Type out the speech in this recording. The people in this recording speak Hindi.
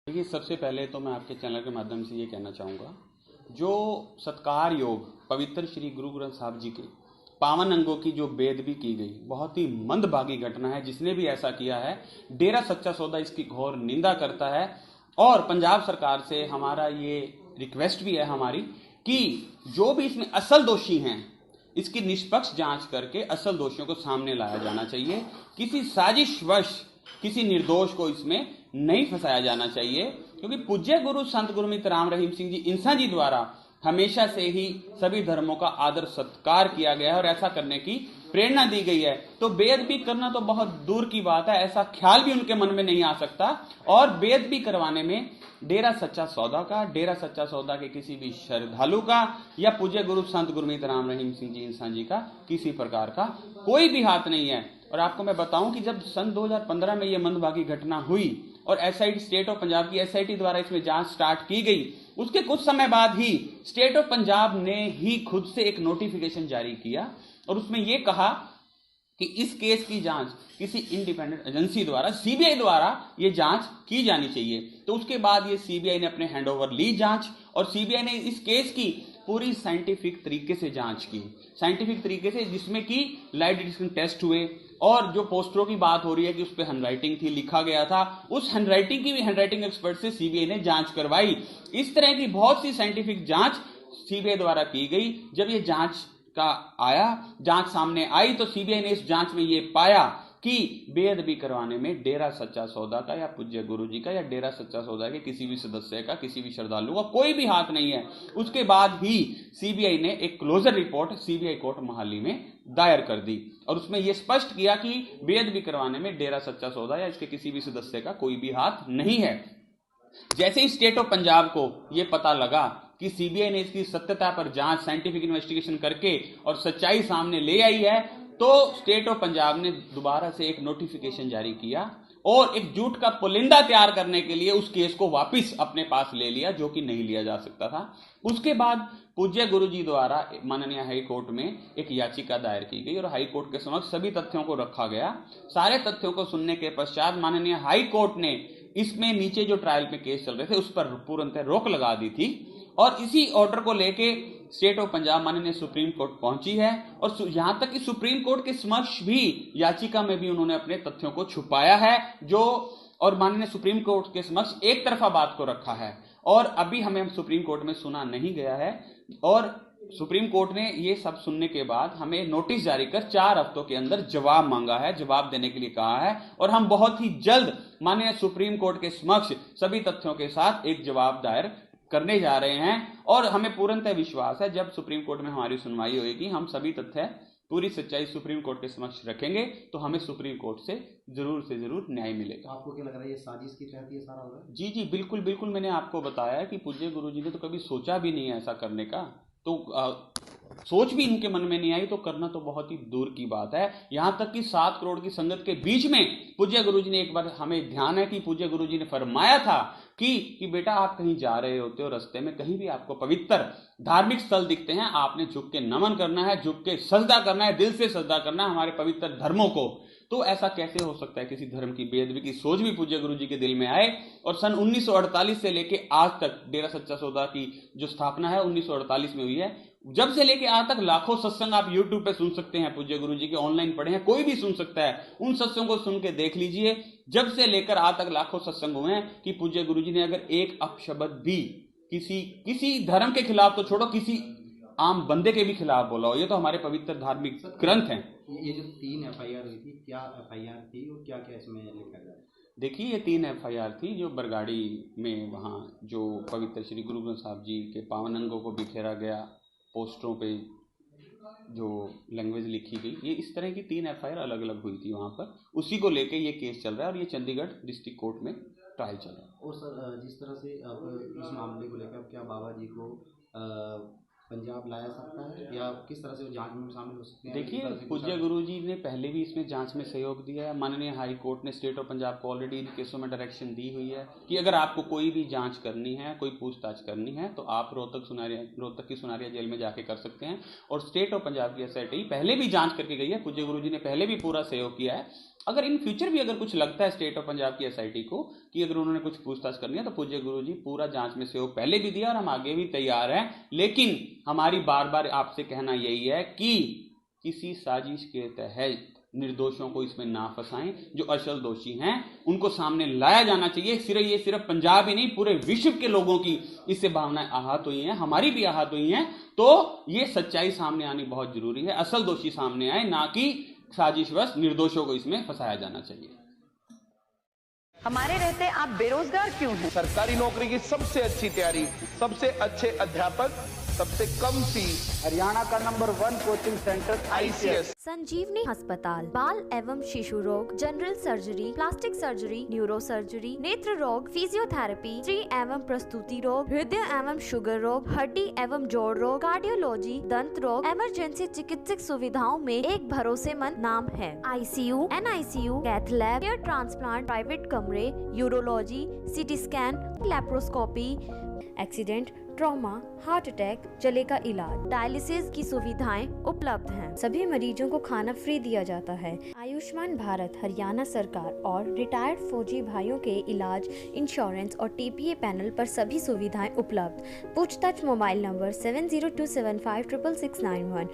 देखिए, सबसे पहले तो मैं आपके चैनल के माध्यम से ये कहना चाहूँगा, जो सत्कार योग पवित्र श्री गुरु ग्रंथ साहब जी के पावन अंगों की जो बेदबी की गई, बहुत ही मंदभागी घटना है। जिसने भी ऐसा किया है, डेरा सच्चा सौदा इसकी घोर निंदा करता है। और पंजाब सरकार से हमारा ये रिक्वेस्ट भी है हमारी कि जो भी इसमें असल दोषी हैं, इसकी निष्पक्ष जांच करके असल दोषियों को सामने लाया जाना चाहिए। किसी साजिशवश किसी निर्दोष को इसमें नहीं फंसाया जाना चाहिए, क्योंकि पूज्य गुरु संत गुरमीत राम रहीम सिंह जी इंसा जी द्वारा हमेशा से ही सभी धर्मों का आदर सत्कार किया गया है और ऐसा करने की प्रेरणा दी गई है। तो बेअदबी करना तो बहुत दूर की बात है, ऐसा ख्याल भी उनके मन में नहीं आ सकता। और बेअदबी करवाने में डेरा सच्चा सौदा के किसी भी श्रद्धालु का या पूज्य गुरु संत गुरमीत राम रहीम सिंह जी इंसान जी का किसी प्रकार का कोई भी हाथ नहीं है। और आपको मैं बताऊं कि जब सन 2015 में यह मंदभागी घटना हुई और एसआईटी स्टेट ऑफ पंजाब की एसआईटी द्वारा इसमें जांच स्टार्ट की गई, उसके कुछ समय बाद ही स्टेट ऑफ पंजाब ने ही खुद से एक नोटिफिकेशन जारी किया और उसमें यह कहा कि इस केस की जांच किसी इंडिपेंडेंट एजेंसी द्वारा, सीबीआई द्वारा ये जांच की जानी चाहिए। तो उसके बाद ये सीबीआई ने अपने हैंडओवर ली जांच, और सीबीआई ने इस केस की पूरी साइंटिफिक तरीके से जांच की, साइंटिफिक तरीके से, जिसमें कि लाइट डिटेक्शन टेस्ट हुए। और जो पोस्टरों की बात हो रही है कि उस पर हैंडराइटिंग थी, लिखा गया था, उस हैंडराइटिंग की भी हैंडराइटिंग एक्सपर्ट से सीबीआई ने जांच करवाई। इस तरह की बहुत सी साइंटिफिक जांच सीबीआई द्वारा की गई। जब ये जांच सामने आई तो सीबीआई ने इस जांच में ये पाया कि बेअदबी करवाने में डेरा सच्चा सौदा का या पूज्य गुरु जी का या डेरा सच्चा सौदा के किसी भी सदस्य का, किसी भी श्रद्धालु का कोई भी हाथ नहीं है। उसके बाद ही सीबीआई ने एक closure report CBI court Mohali में दायर कर दी और उसमें यह स्पष्ट किया कि बेअदबी करवाने में डेरा सच्चा सौदा या इसके किसी भी सदस्य का कोई भी हाथ नहीं है। जैसे ही स्टेट ऑफ पंजाब को यह पता लगा कि सीबीआई ने इसकी सत्यता पर जांच, साइंटिफिक इन्वेस्टिगेशन करके और सच्चाई सामने ले आई है, तो स्टेट ऑफ पंजाब ने दोबारा से एक नोटिफिकेशन जारी किया और एक झूठ का पुलिंदा तैयार करने के लिए उस केस को वापस अपने पास ले लिया, जो कि नहीं लिया जा सकता था। उसके बाद पूज्य गुरु जी द्वारा माननीय हाई कोर्ट में एक याचिका दायर की गई और हाई कोर्ट के समक्ष सभी तथ्यों को रखा गया। सारे तथ्यों को सुनने के पश्चात माननीय हाई कोर्ट ने इसमें नीचे जो ट्रायल में केस चल रहे थे उस पर पूर्णतः रोक लगा दी थी और इसी ऑर्डर को लेके स्टेट ऑफ पंजाब माननीय सुप्रीम कोर्ट पहुंची है। और यहां तक कि सुप्रीम कोर्ट के समक्ष भी याचिका में भी उन्होंने अपने तथ्यों को छुपाया है, जो और माननीय सुप्रीम कोर्ट के समक्ष एक तरफा बात को रखा है और अभी हमें सुप्रीम कोर्ट में सुना नहीं गया है। और सुप्रीम कोर्ट ने ये सब सुनने के बाद हमें नोटिस जारी कर 4 हफ्तों के अंदर जवाब मांगा है, जवाब देने के लिए कहा है और हम बहुत ही जल्द माननीय सुप्रीम कोर्ट के समक्ष सभी तथ्यों के साथ एक जवाब दायर करने जा रहे हैं। और हमें पूर्णतः विश्वास है जब सुप्रीम कोर्ट में हमारी सुनवाई होगी, हम सभी तथ्य, पूरी सच्चाई सुप्रीम कोर्ट के समक्ष रखेंगे तो हमें सुप्रीम कोर्ट से जरूर न्याय मिलेगा। आपको क्या लग रहा है, ये साजिश की तहत ये सारा होगा? जी बिल्कुल बिल्कुल, मैंने आपको बताया कि पूज्य गुरु जी ने तो कभी सोचा भी नहीं है ऐसा करने का, तो सोच भी इनके मन में नहीं आई तो करना तो बहुत ही दूर की बात है। यहां तक कि 7 करोड़ की संगत के बीच में पूज्य गुरु जी ने, एक बार हमें ध्यान है कि पूज्य गुरु जी ने फरमाया था कि बेटा आप कहीं जा रहे होते हो, रास्ते में कहीं भी आपको पवित्र धार्मिक स्थल दिखते हैं, आपने झुक के नमन करना है, झुक के सजदा करना है, दिल से सजदा करना है हमारे पवित्र धर्मों को। तो ऐसा कैसे हो सकता है किसी धर्म की बेअदबी की सोच भी पूज्य गुरु जी के दिल में आए। और सन 1948 से लेके आज तक डेरा सच्चा सौदा की जो स्थापना है 1948 में हुई है, जब से लेके आज तक लाखों सत्संग आप YouTube पे सुन सकते हैं, पूज्य गुरु जी के ऑनलाइन पढ़े हैं, कोई भी सुन सकता है, उन सत्संगों को सुन के देख लीजिए। जब से लेकर आज तक लाखों सत्संग हुए हैं कि पूज्य गुरु जी ने अगर एक अपशब्द भी किसी धर्म के खिलाफ तो छोड़ो, किसी आम बंदे के भी खिलाफ बोला हो, ये तो हमारे पवित्र धार्मिक ग्रंथ हैं। ये जो 3 एफआईआर हुई थी, क्या एफआईआर थी और क्या क्या इसमें लिखा गया? देखिए, ये 3 एफआईआर थी जो बरगाड़ी में वहाँ जो पवित्र श्री गुरु ग्रंथ साहब जी के पावन अंगों को बिखेरा गया, पोस्टरों पे जो लैंग्वेज लिखी गई, ये इस तरह की 3 एफआईआर अलग अलग हुई थी वहाँ पर। उसी को लेके ये केस चल रहा है और ये चंडीगढ़ डिस्ट्रिक्ट कोर्ट में ट्रायल चल रहा है। और सर, जिस तरह से अब इस मामले को लेकर क्या बाबा जी को पंजाब लाया सकता है या किस तरह से वो जांच में शामिल हो सकते हैं? देखिए, पूज्य गुरु जी ने पहले भी इसमें जांच में सहयोग दिया है। माननीय हाई कोर्ट ने स्टेट ऑफ पंजाब को ऑलरेडी इन केसों में डायरेक्शन दी हुई है कि अगर आपको कोई भी जांच करनी है, कोई पूछताछ करनी है, तो आप रोहतक की सुनारिया जेल में जाके कर सकते हैं। और स्टेट ऑफ पंजाब की एसआईटी पहले भी जांच करके गई है, पूज्य गुरु जी ने पहले भी पूरा सहयोग किया है। अगर इन फ्यूचर भी अगर कुछ लगता है स्टेट ऑफ पंजाब की एसआईटी को कि अगर उन्होंने कुछ पूछताछ करनी है तो पूज्य गुरु जी पूरा जांच में सहयोग पहले भी दिया और हम आगे भी तैयार हैं। लेकिन हमारी बार बार आपसे कहना यही है कि किसी साजिश के तहत निर्दोषों को इसमें ना फंसाएं। जो असल दोषी हैं उनको सामने लाया जाना चाहिए। ये सिर्फ पंजाब ही नहीं, पूरे विश्व के लोगों की इससे भावनाएं आहत हुई हैं, हमारी भी आहत हुई हैं। तो ये सच्चाई सामने आनी बहुत जरूरी है, असल दोषी सामने आए, ना कि साजिशवश निर्दोषों को इसमें फंसाया जाना चाहिए। हमारे रहते आप बेरोजगार क्यों हैं? सरकारी नौकरी की सबसे अच्छी तैयारी, सबसे अच्छे अध्यापक, सबसे कम फीस, हरियाणा का नंबर 1 कोचिंग सेंटर ICS। संजीवनी अस्पताल बाल एवं शिशु रोग, general surgery, plastic surgery, neuro surgery, नेत्र रोग, फिजियोथेरेपी, स्त्री एवं प्रसूति रोग, हृदय एवं शुगर रोग, हड्डी एवं जोड़ रोग, कार्डियोलॉजी, दंत रोग, इमरजेंसी चिकित्सक सुविधाओं में एक भरोसेमंद नाम है। ICU, NICU, cath lab, hair transplant, private कमरे, urology, CT scan, laparoscopy, accident, trauma, heart attack, जले का इलाज, डायलिसिस की सुविधाएं उपलब्ध हैं। सभी मरीजों को खाना फ्री दिया जाता है। आयुष्मान भारत हरियाणा सरकार और रिटायर्ड फौजी भाइयों के इलाज, इंश्योरेंस और TPA पैनल पर सभी सुविधाएं उपलब्ध। पूछताछ मोबाइल नंबर 7027566691।